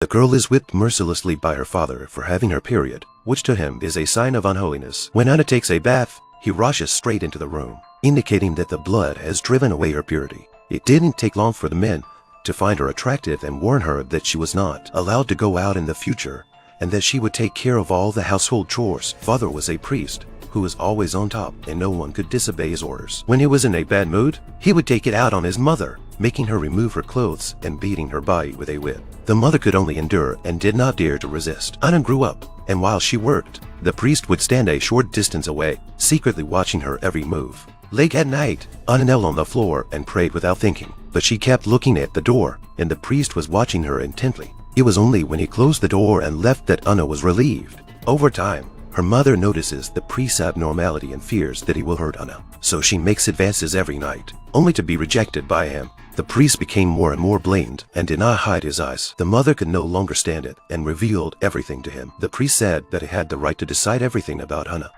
The girl is whipped mercilessly by her father for having her period, which to him is a sign of unholiness. When Anna takes a bath, he rushes straight into the room, indicating that the blood has driven away her purity. It didn't take long for the men to find her attractive and warn her that she was not allowed to go out in the future and that she would take care of all the household chores. Father was a priest who was always on top and no one could disobey his orders. When he was in a bad mood, he would take it out on his mother, making her remove her clothes and beating her body with a whip. The mother could only endure and did not dare to resist. Anna grew up, and while she worked, the priest would stand a short distance away, secretly watching her every move. Late at night, Anna knelt on the floor and prayed without thinking, but she kept looking at the door, and the priest was watching her intently. It was only when he closed the door and left that Anna was relieved. Over time, her mother notices the priest's abnormality and fears that he will hurt Anna, so she makes advances every night, only to be rejected by him. The priest became more and more blatant and did not hide his eyes. The mother could no longer stand it and revealed everything to him. The priest said that he had the right to decide everything about Anna.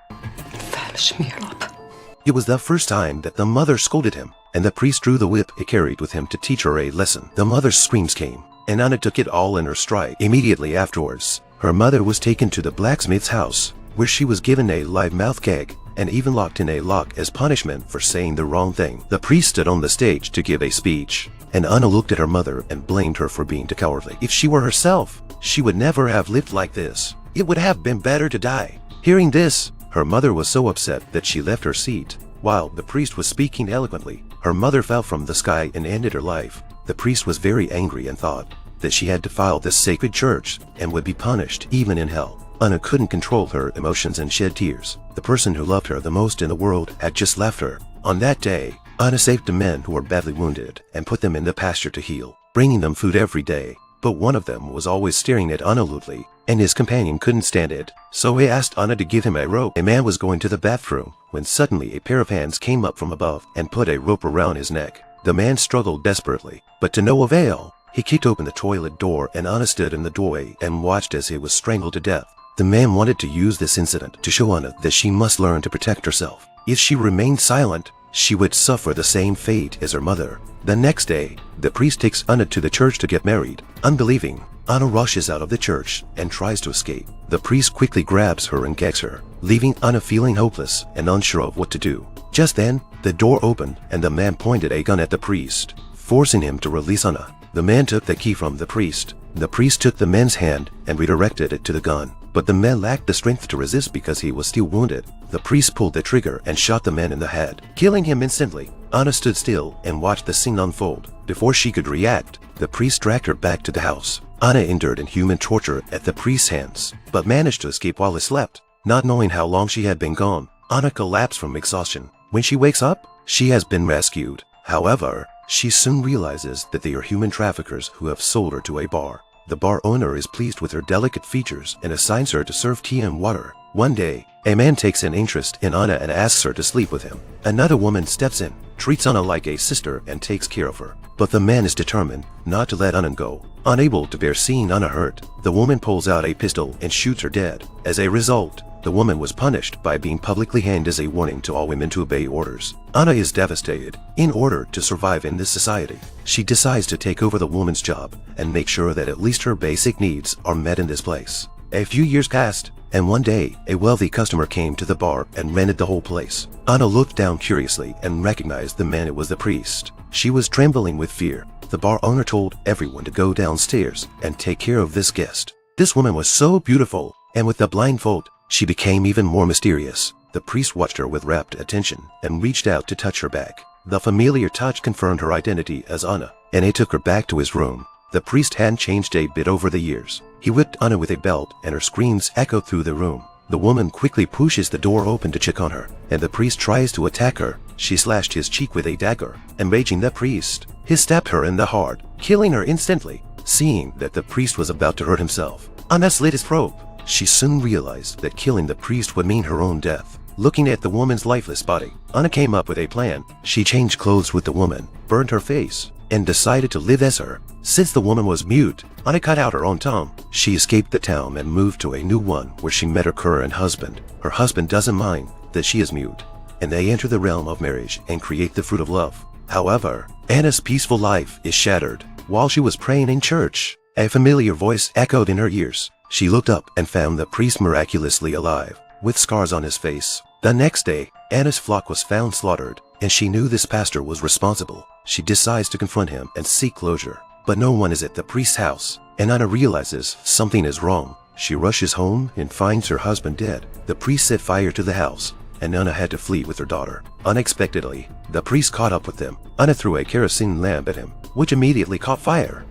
It was the first time that the mother scolded him, and the priest drew the whip he carried with him to teach her a lesson. The mother's screams came, and Anna took it all in her stride. Immediately afterwards, her mother was taken to the blacksmith's house, where she was given a live mouth gag and even locked in a lock as punishment for saying the wrong thing. The priest stood on the stage to give a speech, and Anna looked at her mother and blamed her for being too cowardly. If she were herself, she would never have lived like this. It would have been better to die. Hearing this, her mother was so upset that she left her seat. While the priest was speaking eloquently, her mother fell from the sky and ended her life. The priest was very angry and thought that she had defiled this sacred church and would be punished even in hell. Anna couldn't control her emotions and shed tears. The person who loved her the most in the world had just left her. On that day, Anna saved the men who were badly wounded and put them in the pasture to heal, bringing them food every day. But one of them was always staring at Anna lewdly, and his companion couldn't stand it, so he asked Anna to give him a rope. A man was going to the bathroom when suddenly a pair of hands came up from above and put a rope around his neck. The man struggled desperately, but to no avail. He kicked open the toilet door and Anna stood in the doorway and watched as he was strangled to death. The man wanted to use this incident to show Anna that she must learn to protect herself. If she remained silent, she would suffer the same fate as her mother. The next day, the priest takes Anna to the church to get married. Unbelieving, Anna rushes out of the church and tries to escape. The priest quickly grabs her and gags her, leaving Anna feeling hopeless and unsure of what to do. Just then, the door opened and the man pointed a gun at the priest, forcing him to release Anna. The man took the key from the priest. The priest took the man's hand and redirected it to the gun, but the man lacked the strength to resist because he was still wounded. The priest pulled the trigger and shot the man in the head, killing him instantly. Anna stood still and watched the scene unfold. Before she could react, the priest dragged her back to the house. Anna endured inhuman torture at the priest's hands, but managed to escape while he slept. Not knowing how long she had been gone, Anna collapsed from exhaustion. When she wakes up, she has been rescued. However, she soon realizes that they are human traffickers who have sold her to a bar. The bar owner is pleased with her delicate features and assigns her to serve tea and water. One day, a man takes an interest in Anna and asks her to sleep with him. Another woman steps in, treats Anna like a sister and takes care of her. But the man is determined not to let Anna go. Unable to bear seeing Anna hurt, the woman pulls out a pistol and shoots her dead. As a result, the woman was punished by being publicly hanged as a warning to all women to obey orders. Anna is devastated. In order to survive in this society, she decides to take over the woman's job and make sure that at least her basic needs are met in this place. A few years passed, and one day, a wealthy customer came to the bar and rented the whole place. Anna looked down curiously and recognized the man. It was the priest. She was trembling with fear. The bar owner told everyone to go downstairs and take care of this guest. This woman was so beautiful, and with the blindfold, she became even more mysterious. The priest watched her with rapt attention and reached out to touch her back. The familiar touch confirmed her identity as Anna, and he took her back to his room. The priest hadn't changed a bit over the years. He whipped Anna with a belt, and her screams echoed through the room. The woman quickly pushes the door open to check on her, and the priest tries to attack her. She slashed his cheek with a dagger, enraging the priest. He stabbed her in the heart, killing her instantly. Seeing that the priest was about to hurt himself, Anna slit his throat. She soon realized that killing the priest would mean her own death. Looking at the woman's lifeless body, Anna came up with a plan. She changed clothes with the woman, burned her face, and decided to live as her. Since the woman was mute, Anna cut out her own tongue. She escaped the town and moved to a new one where she met her current husband. Her husband doesn't mind that she is mute, and they enter the realm of marriage and create the fruit of love. However, Anna's peaceful life is shattered while she was praying in church. A familiar voice echoed in her ears. She looked up and found the priest miraculously alive, with scars on his face. The next day, Anna's flock was found slaughtered, and she knew this pastor was responsible. She decides to confront him and seek closure. But no one is at the priest's house, and Anna realizes something is wrong. She rushes home and finds her husband dead. The priest set fire to the house, and Anna had to flee with her daughter. Unexpectedly, the priest caught up with them. Anna threw a kerosene lamp at him, which immediately caught fire.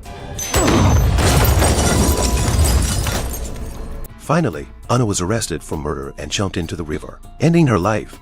Finally, Anna was arrested for murder and jumped into the river, ending her life.